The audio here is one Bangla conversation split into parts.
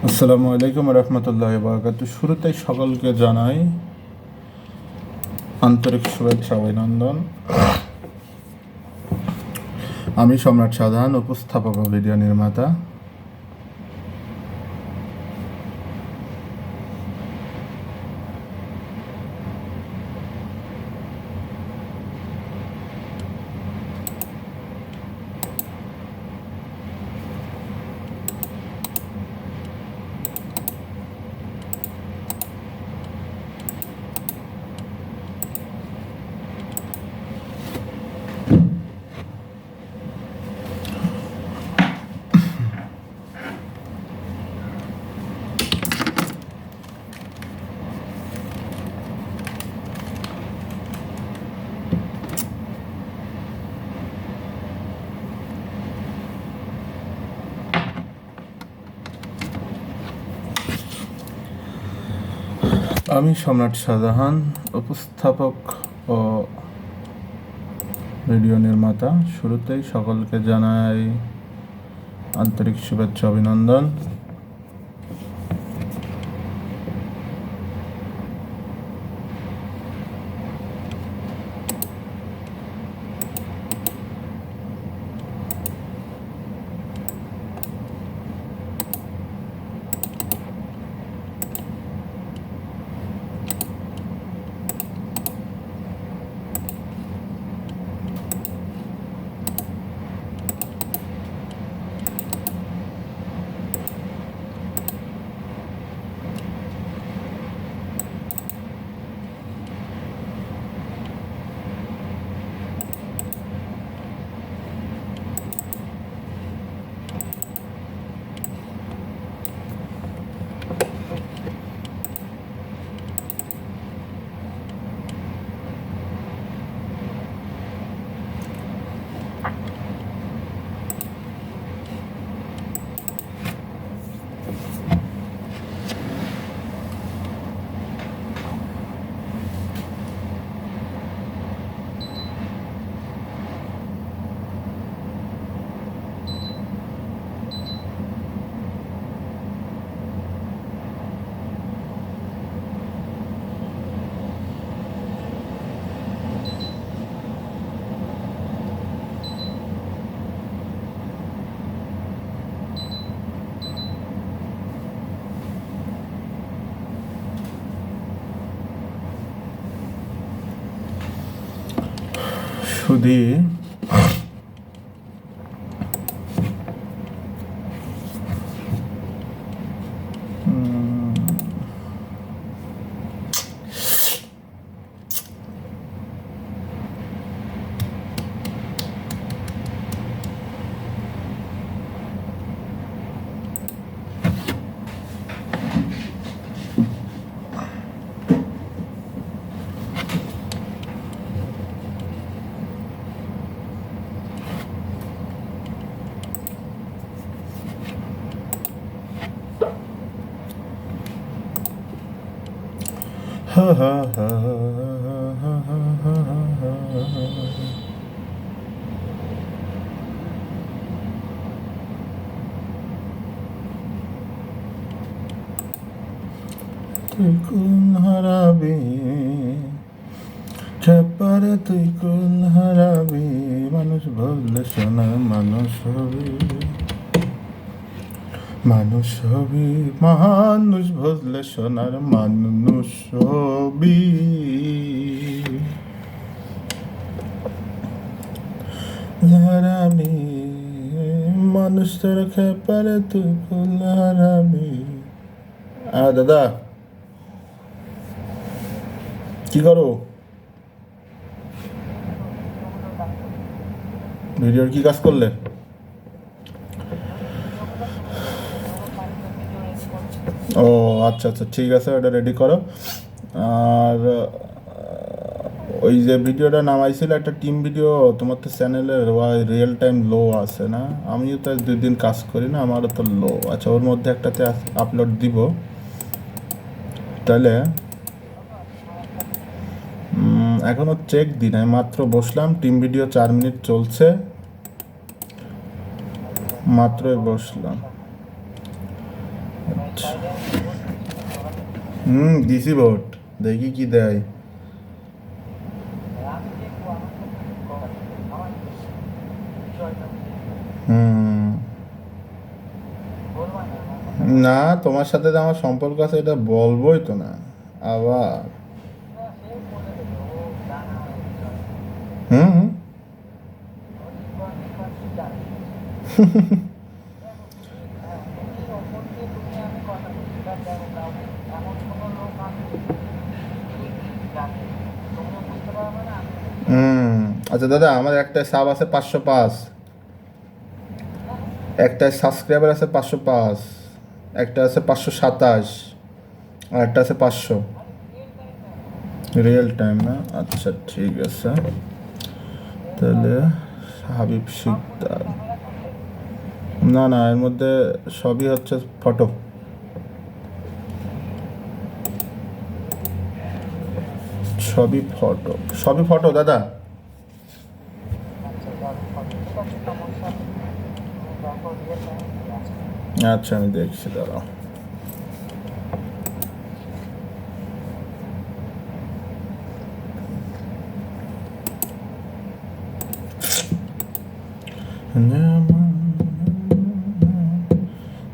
আসসালামু আলাইকুম রহমতুল্লাহি ওয়া বারাকাতুহু। শুরুতেই সকলকে জানাই আন্তরিক শুভেচ্ছা অভিনন্দন। আমি সম্রাট সাধারণ, উপস্থাপক ও ভিডিও নির্মাতা। আমি সম্রাট শাহজাহান, উপস্থাপক ও ভিডিও নির্মাতা। শুরুতেই সকলকে জানাই আন্তরিক শুভেচ্ছা অভিনন্দন। সুধী, হা হা হা হা হা হা। তুই কোন হারাবি চাপারে, তুই কোন হারাবি, মানুষ বললে শোনা মানুষ হবি, মানুষ হবি, মানুষ ভজলে সোনার মানুষ হবি। হারাবি মানুষ তোর খেপারে, তুই কোন হারাবি। দাদা কি করো? ভিডিওর কি কাজ করলে? ও আচ্ছা আচ্ছা, ঠিক আছে, ওটা রেডি করো। আর ওই যে ভিডিওটা নামাইছিল একটা টিম ভিডিও, তোমার তো চ্যানেলের রিয়েল টাইম লো আছে না? আমিও তো 2 দিন কাজ করি না, আমারও তো লো। আচ্ছা, ওর মধ্যে একটাতে আপলোড দিব। তাহলে এখনও চেক দিই নাই, মাত্র বসলাম। টিম ভিডিও 4 মিনিট চলছে, মাত্রই বসলাম। আচ্ছা দিছি ভোট, দেখি কি দেয়। হুম না, তোমার সাথে যে আমার সম্পর্ক আছে এটা বলবোই তো না আবার। হুম হুম আচ্ছা দাদা, আমার একটা সাব আছে 505, একটা সাবস্ক্রাইবার আছে 505, একটা আছে 527, আর একটা আছে 500। রিয়েল টাইম না? আচ্ছা ঠিক আছে, তাহলে হাবিব শিকদার। না না, এর মধ্যে সবই হচ্ছে ফটো, সবই ফটো, সবই ফটো দাদা। আচ্ছা আমি দেখছি দাঁড়াও।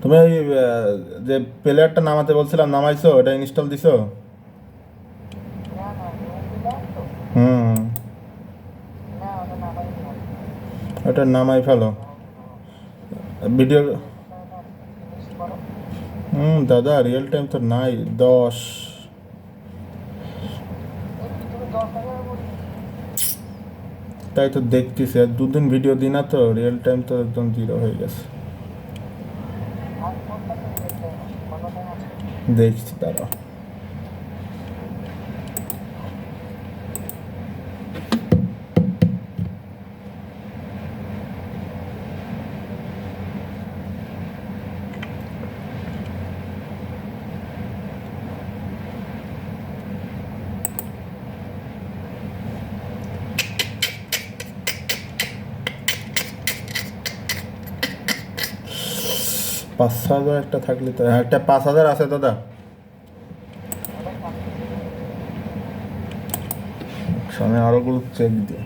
তুমি ওই যে প্লেয়ারটা নামাতে বলছিলাম, নামাইছো? এটা ইনস্টল দিছো? হুম ওটা নামাই ফেলো ভিডিও। দাদা রিয়েল টাইম তো নাই 10। তাই তো দেখতেছি, আর 2 দিন ভিডিও দিই না তো, রিয়েল টাইম তো একদম জিরো হয়ে গেছে। দেখছি দাঁড়াও। পাঁচ হাজার একটা থাকলে তো, হ্যাঁ একটা 5,000 আছে দাদা। আমি আরোগুলো চেক দিই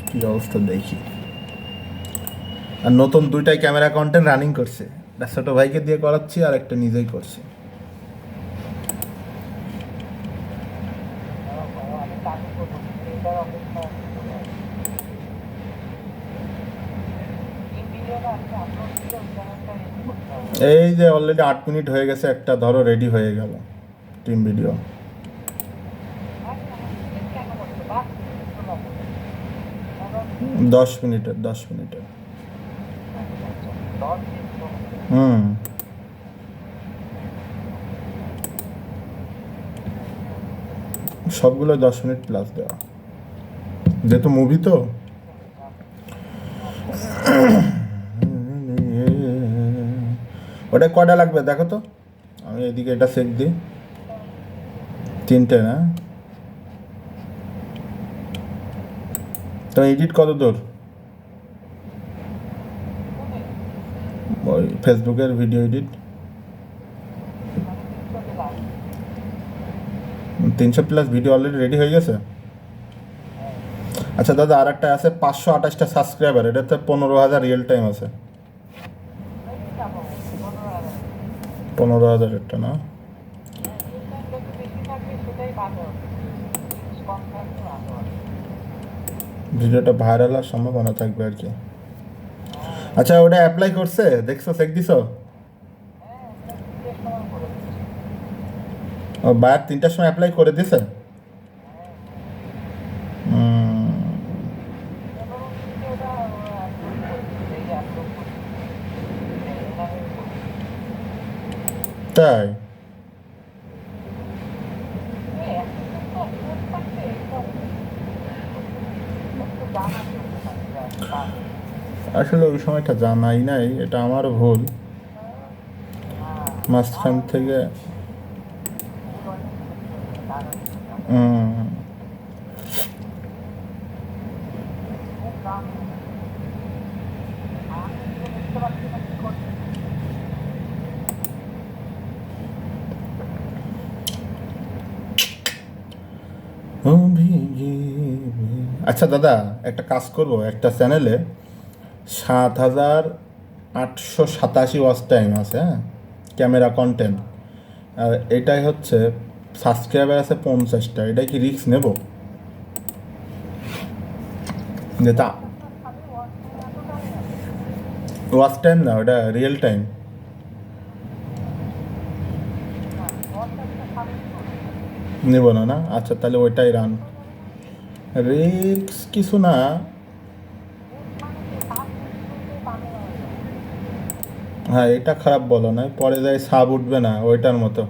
কি অবস্থা দেখি। আর নতুন 2টাই ক্যামেরা কন্টেন্ট রানিং করছে, একটা ছোট ভাইকে দিয়ে করাচ্ছি আর একটা নিজেই করছি। এই যে অলরেডি 8 মিনিট হয়ে গেছে, একটা ধরো রেডি হয়ে গেল টিম ভিডিও। 10 মিনিটের, 10 মিনিটের। হুম সবগুলো 10 মিনিট প্লাস দেওয়া, যেহেতু মুভি তো। ওটা কটা লাগবে দেখো তো, আমি এদিকে এটা চেক দিই। 3টে না? তো এডিট কত দূর? ওই ফেসবুকের video edit 300 plus video already ready হয়ে গেছে। আচ্ছা দাদা, আর একটা আছে 528টা সাবস্ক্রাইবার, এটাতে 15,000 রিয়েল টাইম আছে। 15,000 একটা না? ভিডিওটা ভাইরাল হওয়ার সম্ভাবনা থাকবে আর কি। আচ্ছা ওটা অ্যাপ্লাই করছে, দেখছো, চেক দিছো? ও বায়ার 3টার সময় অ্যাপ্লাই করে দিছে। তাই? আসলে ওই সময়টা জানাই নাই, এটা আমার ভুল, মাঝখান থেকে। হুম আচ্ছা দাদা, একটা কাজ করব, একটা চ্যানেলে 7,887 ওয়াচ টাইম আছে, হ্যাঁ, ক্যামেরা কন্টেন্ট, আর এটাই হচ্ছে সাবস্ক্রাইবার আছে 50টা, এটাই কি রিস্ক নেব? যেটা ওয়াচ টাইম না, ওটা রিয়েল টাইম। নেব না না, আচ্ছা তাহলে ওইটাই রান। রিস্ক কিছু না। হ্যাঁ, এটা খারাপ বলো না, পরে যাই সাব উঠবে না ওইটার মতো।